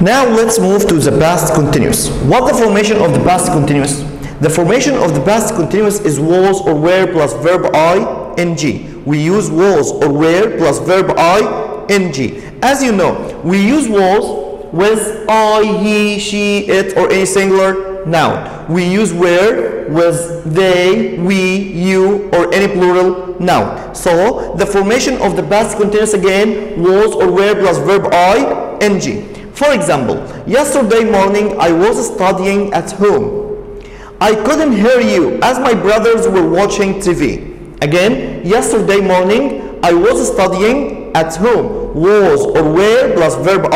Now let's move to the past continuous. What the formation of the past continuous? The formation of the past continuous is was or were plus verb ing. We use was or were plus verb ing. As you know, we use was with I, he, she, it, or any singular noun. We use were with they, we, you, or any plural noun. So the formation of the past continuous again was or were plus verb ing. For example, yesterday morning I was studying at home. I couldn't hear you as my brothers were watching TV. Again, yesterday morning I was studying at home. Was or were plus verb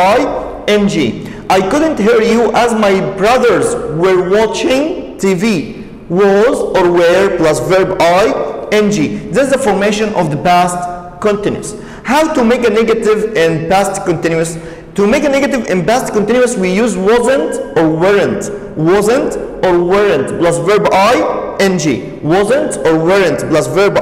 ing. I couldn't hear you as my brothers were watching TV. Was or were plus verb ing. This is the formation of the past continuous. How to make a negative in past continuous? To make a negative in past continuous, we use wasn't or weren't. Wasn't or weren't plus verb ing. Wasn't or weren't plus verb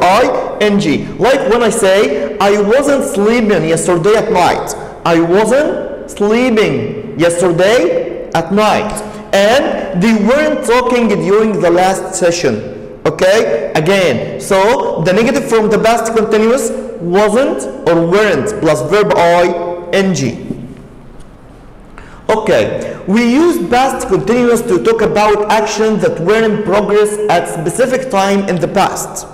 ing. Like when I say, I wasn't sleeping yesterday at night. I wasn't sleeping yesterday at night. And they weren't talking during the last session. Okay? Again, so the negative from the past continuous, wasn't or weren't plus verb ing. Okay, we use past continuous to talk about actions that were in progress at specific time in the past.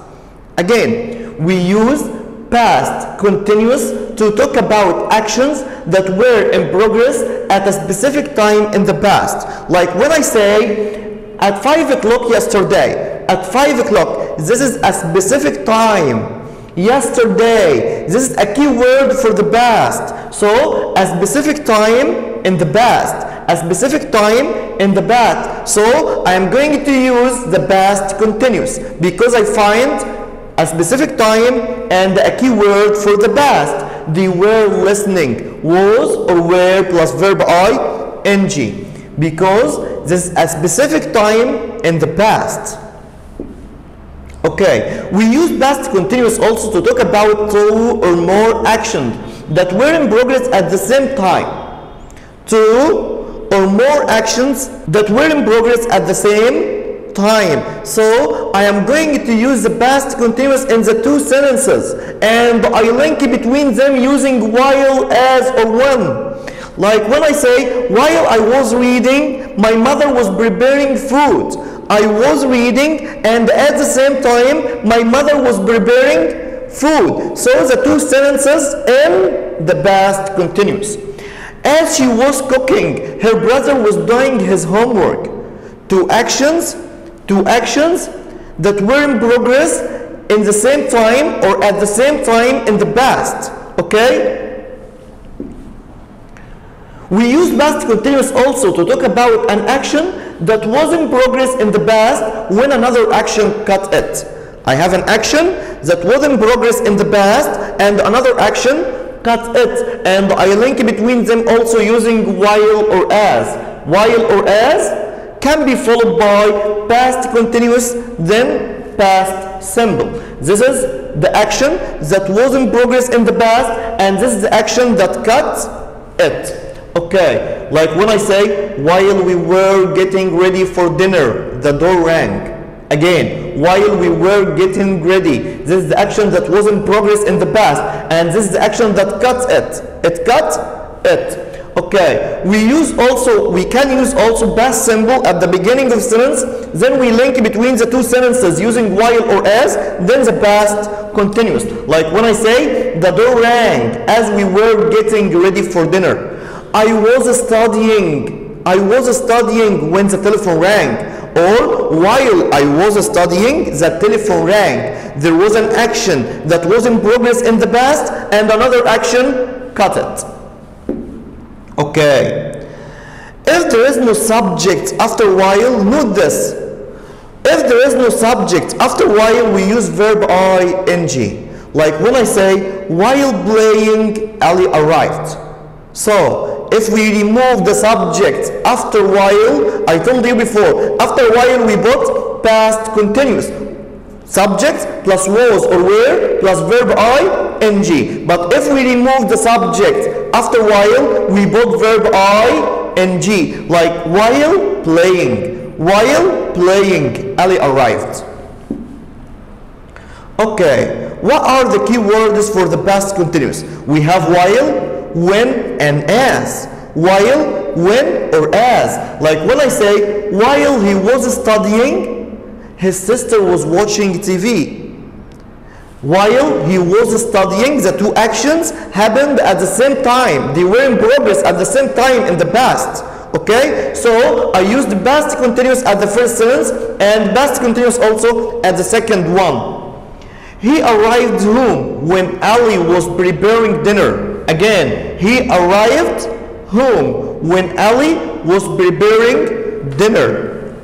Again, we use past continuous to talk about actions that were in progress at a specific time in the past. Like when I say, at 5 o'clock yesterday, at 5 o'clock, this is a specific time. Yesterday, this is a key word for the past. So, a specific time in the past. A specific time in the past. So, I am going to use the past continuous because I find a specific time and a key word for the past. They were listening. Was or were plus verb ing. Because this is a specific time in the past. Okay, we use past continuous also to talk about two or more actions that were in progress at the same time. Two or more actions that were in progress at the same time. So I am going to use the past continuous in the two sentences, and I link between them using while, as, or when. Like when I say, while I was reading, my mother was preparing food. I was reading, and at the same time, my mother was preparing food. So the two sentences in the past continuous. As she was cooking, her brother was doing his homework. Two actions that were in progress in the same time or at the same time in the past. Okay? We use past continuous also to talk about an action that was in progress in the past when another action cut it. I have an action that was in progress in the past and another action cut it, and I link between them also using while or as. While or as can be followed by past continuous, then past simple. This is the action that was in progress in the past, and this is the action that cut it. Okay, like when I say, while we were getting ready for dinner, the door rang. Again, while we were getting ready, this is the action that was in progress in the past, and this is the action that cuts it. It cut it. Okay, we can use also past simple at the beginning of the sentence, then we link between the two sentences using while or as, then the past continuous. Like when I say, the door rang as we were getting ready for dinner. I was studying when the telephone rang. Or while I was studying, the telephone rang. There was an action that was in progress in the past and another action cut it. Okay. If there is no subject after while, note this. If there is no subject after while, we use verb ing. Like when I say, while playing, Ali arrived. So, if we remove the subject after while, I told you before, after while we put past continuous. Subject plus was or were plus verb ing. But if we remove the subject after while, we put verb ing, like while playing. While playing, Ali arrived. Okay, what are the key words for the past continuous? We have while, when, and as. While, when, or as. Like when I say, while he was studying, his sister was watching TV. While he was studying, the two actions happened at the same time. They were in progress at the same time in the past. Okay, so I used the past continuous at the first sentence and past continuous also at the second one. He arrived home when Ali was preparing dinner. Again, he arrived home when Ali was preparing dinner.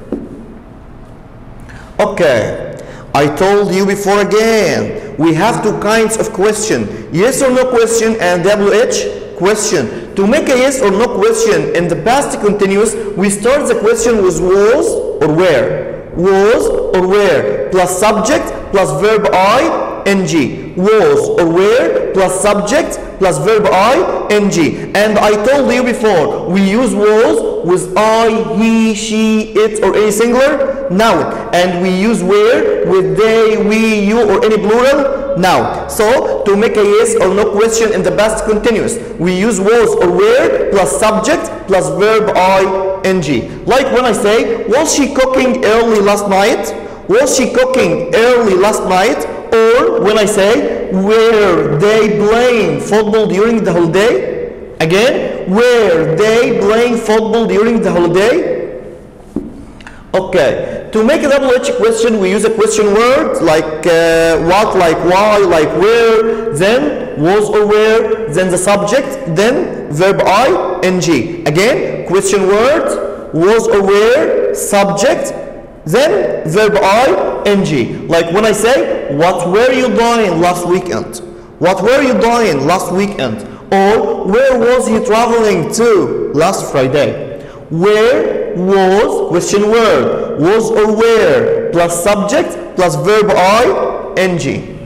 Okay, I told you before again, we have two kinds of question, yes or no question and WH question. To make a yes or no question in the past continuous, we start the question with was or where. Was or where plus subject plus verb ing. Was or where plus subject plus verb ing. And I told you before, we use was with I, he, she, it, or any singular noun. And we use where with they, we, you, or any plural noun. So to make a yes or no question in the past continuous, we use was or where plus subject plus verb ing. Like when I say, was she cooking early last night? Was she cooking early last night? Or when I say, were they playing football during the holiday? Again, were they playing football during the holiday? Okay, to make a WH question, we use a question word like what, like why, like where, then was or where, then the subject, then verb ing. Again, question word, was or where, subject, then verb ing. Like when I say, what were you doing last weekend? What were you doing last weekend? Or where was he traveling to last Friday? Where was, question word, was or where plus subject plus verb ing.